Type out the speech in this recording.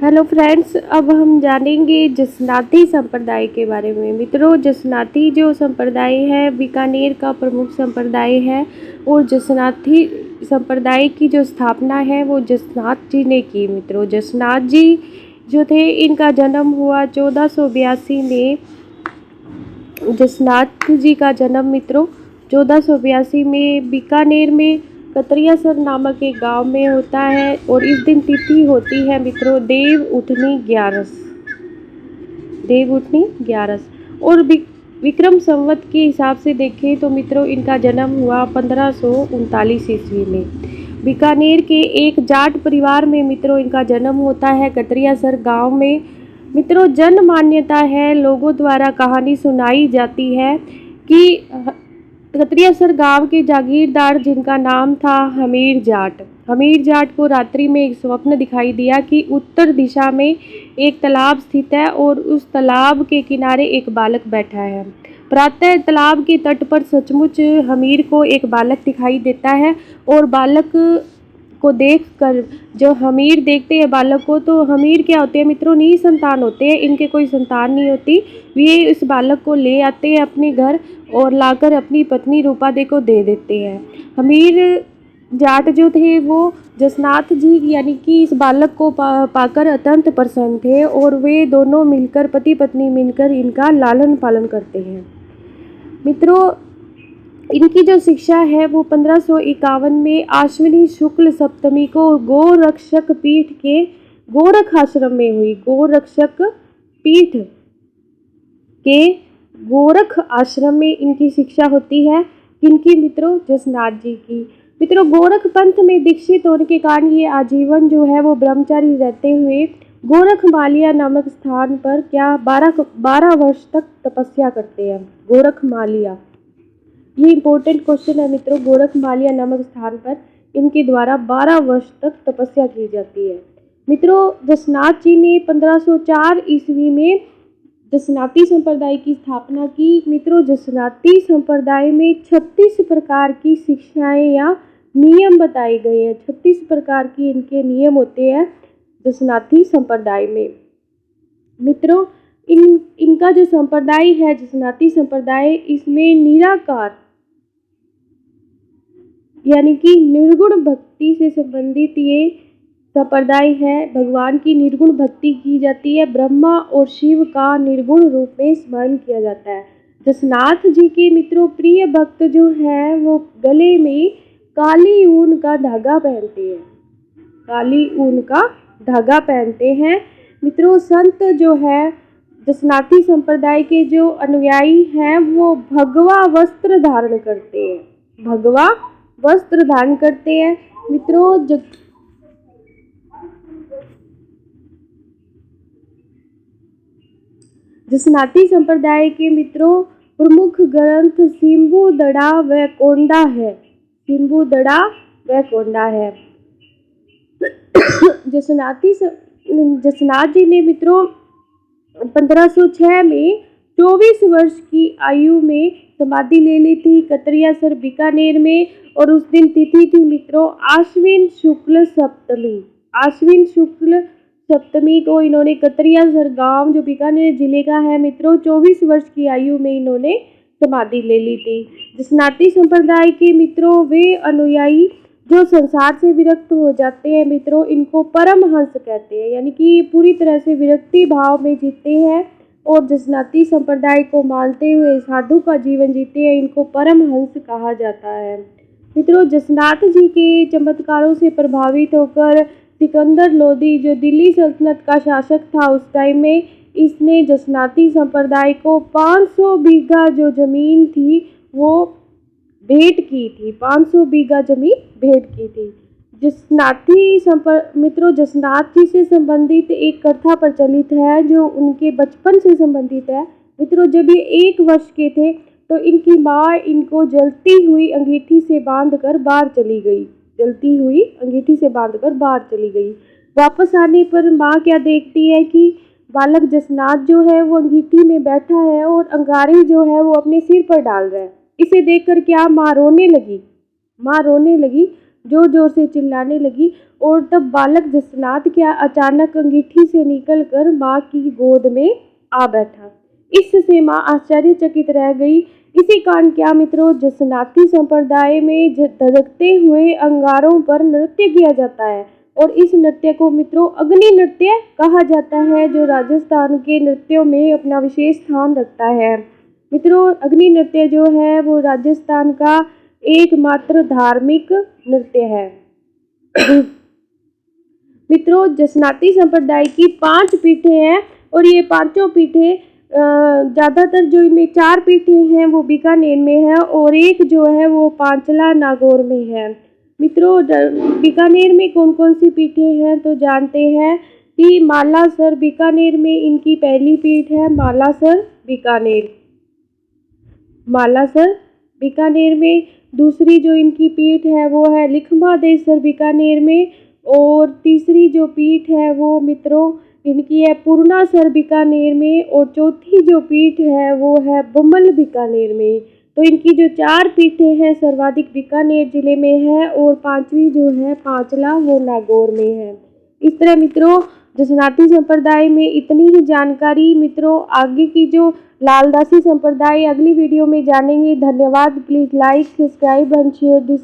Hello friends, अब हम जानेंगे जसनाती संप्रदाय के बारे में। मित्रों, जसनाती जो संप्रदाय है बीकानेर का प्रमुख संप्रदाय है और जसनाती संप्रदाय की जो स्थापना है वो जसनाथ जी ने की। मित्रों, जसनाथ जी जो थे इनका जन्म हुआ 1482 में। जसनाथ जी का जन्म मित्रों 1482 में बीकानेर में कतरियासर नामक एक गांव में होता है और इस दिन तिथि होती है मित्रों देव उठनी 11 और विक्रम संवत के हिसाब से देखें तो मित्रों इनका जन्म हुआ 1539 ईस्वी में। बीकानेर के एक जाट परिवार में मित्रों इनका जन्म होता है कतरियासर गांव में। मित्रों, जन मान्यता है, लोगों द्वारा कहानी सुनाई जाती है कि कतरियासर गांव के जागीरदार जिनका नाम था हमीर जाट को रात्रि में एक स्वप्न दिखाई दिया कि उत्तर दिशा में एक तालाब स्थित है और उस तालाब के किनारे एक बालक बैठा है। प्रातः तालाब के तट पर सचमुच हमीर को एक बालक दिखाई देता है और बालक को देखकर जो हमीर देखते हैं बालक को, तो हमीर क्या होते हैं मित्रों, निसंतान होते हैं, इनके कोई संतान नहीं होती। वे इस बालक को ले आते हैं अपने घर और लाकर अपनी पत्नी रूपादे को दे देते हैं। हमीर जाट जो थे वो जसनाथ जी यानी कि इस बालक को पाकर अत्यंत प्रसन्न थे और वे दोनों मिलकर पति पत्नी मिलकर इनका लालन पालन करते हैं। मित्रों, इनकी जो शिक्षा है वो 1551 में आश्विनी शुक्ल सप्तमी को गोरक्षक पीठ के गोरख आश्रम में हुई। गोरक्षक पीठ के गोरख आश्रम में इनकी शिक्षा होती है। किनकी मित्रों? जसनाथ जी की। मित्रों, गोरख पंथ में दीक्षित होने के कारण ये आजीवन जो है वो ब्रह्मचारी रहते हुए गोरख मालिया नामक स्थान पर 12 वर्ष तक तपस्या करते हैं। गोरख मालिया, ये इंपॉर्टेंट क्वेश्चन है मित्रों। गोरख मालिया नामक स्थान पर इनके द्वारा 12 वर्ष तक तपस्या की जाती है। मित्रों, जसनाथ जी ने 1504 ईस्वी में जसनाती संप्रदाय की स्थापना की। मित्रों, जसनाती संप्रदाय में 36 प्रकार की शिक्षाएं या नियम बताए गए हैं। 36 प्रकार की इनके नियम होते हैं जसनाती संप्रदाय में। मित्रों, इनका जो संप्रदाय है जसनाती संप्रदाय, इसमें निराकार यानी कि निर्गुण भक्ति से संबंधित ये संप्रदाय है। भगवान की निर्गुण भक्ति की जाती है। ब्रह्मा और शिव का निर्गुण रूप में स्मरण किया जाता है। जसनाथ जी के मित्रों प्रिय भक्त जो है वो गले में काली ऊन का धागा पहनते हैं। काली ऊन का धागा पहनते हैं। मित्रों, संत जो है जसनाती संप्रदाय के जो अनुयायी हैं वो भगवा वस्त्र धारण करते हैं। भगवा वस्त्र धारण करते हैं। मित्रों, जसनाती संप्रदाय के मित्रों प्रमुख ग्रंथ सिम्बुदड़ा व कोंडा है। सिम्बुदड़ा व कोंडा है। जसनाथ जी ने मित्रों 1506 में 24 वर्ष की आयु में समाधि ले ली थी कतरियासर बीकानेर में और उस दिन तिथि थी मित्रों आश्विन शुक्ल सप्तमी। आश्विन शुक्ल सप्तमी को इन्होंने कतरियासर गांव जो बीकानेर जिले का है मित्रों 24 वर्ष की आयु में इन्होंने समाधि ले ली थी। जसनाती संप्रदाय के मित्रों वे अनुयायी जो संसार से विरक्त हो जाते हैं मित्रों इनको परमहंस कहते हैं, यानी कि पूरी तरह से विरक्ति भाव में जीते हैं और जसनाती संप्रदाय को मानते हुए साधु का जीवन जीते हैं, इनको परमहंस कहा जाता है। मित्रों, जसनाथ जी के चमत्कारों से प्रभावित होकर सिकंदर लोदी जो दिल्ली सल्तनत का शासक था उस टाइम में, इसने जसनाती संप्रदाय को 500 बीघा जो जमीन थी वो भेंट की थी। 500 बीघा जमीन भेंट की थी। मित्रों, जसनाथ जी से संबंधित एक कथा प्रचलित है जो उनके बचपन से संबंधित है। मित्रों, जब ये 1 वर्ष के थे तो इनकी माँ इनको जलती हुई अंगीठी से बांधकर बाहर चली गई। जलती हुई अंगीठी से बांधकर बाहर चली गई। वापस आने पर माँ क्या देखती है कि बालक जसनाथ जो है वो अंगीठी में बैठा है और अंगारी जो है वो अपने सिर पर डाल रहा है। इसे देखकर क्या माँ रोने लगी। जोर जोर से चिल्लाने लगी और तब बालक जसनाथ क्या अचानक अंगीठी से निकलकर माँ की गोद में आ बैठा। इससे माँ आश्चर्यचकित रह गई। इसी कारण क्या मित्रों जसनाती संप्रदाय में धधकते हुए अंगारों पर नृत्य किया जाता है और इस नृत्य को मित्रों अग्नि नृत्य कहा जाता है, जो राजस्थान के नृत्यों में अपना विशेष स्थान रखता है। मित्रों अग्नि नृत्य जो है वो राजस्थान का एकमात्र धार्मिक नृत्य है। मित्रों जसनाती संप्रदाय की 5 पीठें हैं और ये पांचों पीठें ज़्यादातर जो इनमें 4 पीठें हैं वो बीकानेर में है और एक जो है वो पांचला नागौर में है। मित्रों बीकानेर में कौन कौन सी पीठें हैं तो जानते हैं कि मालासर बीकानेर में इनकी पहली पीठ है। मालासर बीकानेर में दूसरी जो इनकी पीठ है वो है लिखमादेसर बीकानेर में और तीसरी जो पीठ है वो मित्रों इनकी है पूर्णासर बीकानेर में और चौथी जो पीठ है वो है बम्बल बीकानेर में। तो इनकी जो 4 पीठें हैं सर्वाधिक बीकानेर जिले में है और 5वीं जो है पांचला वो नागौर में है। इस तरह मित्रों जसनाती संप्रदाय में इतनी ही जानकारी। मित्रों आगे की जो लालदासी संप्रदाय अगली वीडियो में जानेंगे। धन्यवाद। Please like subscribe and share this.